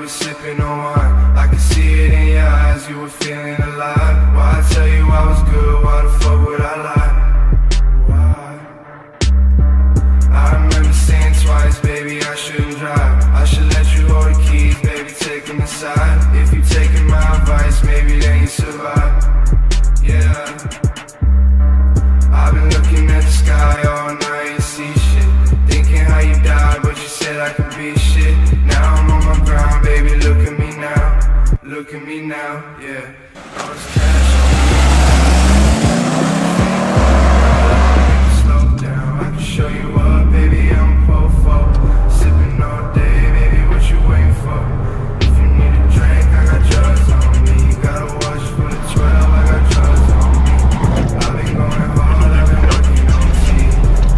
were sipping on wine. I could see it in your eyes, you were feeling alive. Why I tell you I was good, why the fuck would I lie? Why? I remember saying twice, baby, I shouldn't drive. I should let you hold the keys, baby, take them inside. If you taking my advice, maybe then you survive. Yeah, I've been looking at the sky all night and see shit, thinking how you died, but you said I could be shit. Now I'm on my grind, baby, look at me now. Look at me now, yeah. All this cash on me. Slow down, I can show you up, baby, I'm a po-fo. Sipping all day, baby, what you waiting for? If you need a drink, I got drugs on me. You got a watch for the 12, I got drugs on me. I've been going hard, I've been working on T.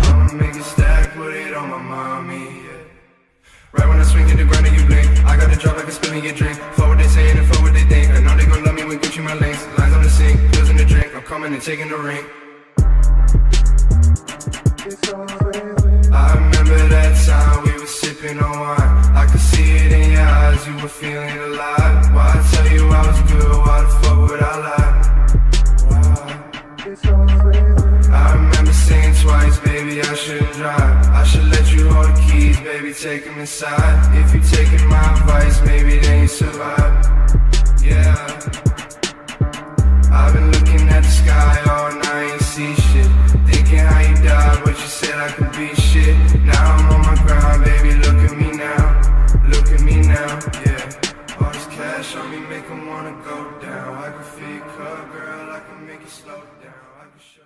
I'ma make it stack, put it on my mommy, yeah. Right when I swing in the ground and you blink, I got the drop like a spilling your drink. Fuck what they saying and fuck what they think. I know they gon' love me when Gucci my links. Lines on the sink, pills in the drink. I'm coming and taking the ring. I remember that time we were sipping on wine. I could see it in your eyes, you were feeling alive. Why I tell you I was good, why the fuck would I lie? Why? I remember saying twice, baby, I shouldn't drive. I should let you hold the keys, baby, take them inside. If you taking my advice, maybe then you survive. Yeah, I've been looking at the sky all night and see shit, thinking how you died, but you said I could be shit. Now I'm on my grind, baby, look at me now. Look at me now, yeah. All this cash on me make 'em wanna go down. I can feel your cut, girl, I can make it slow down. I can show you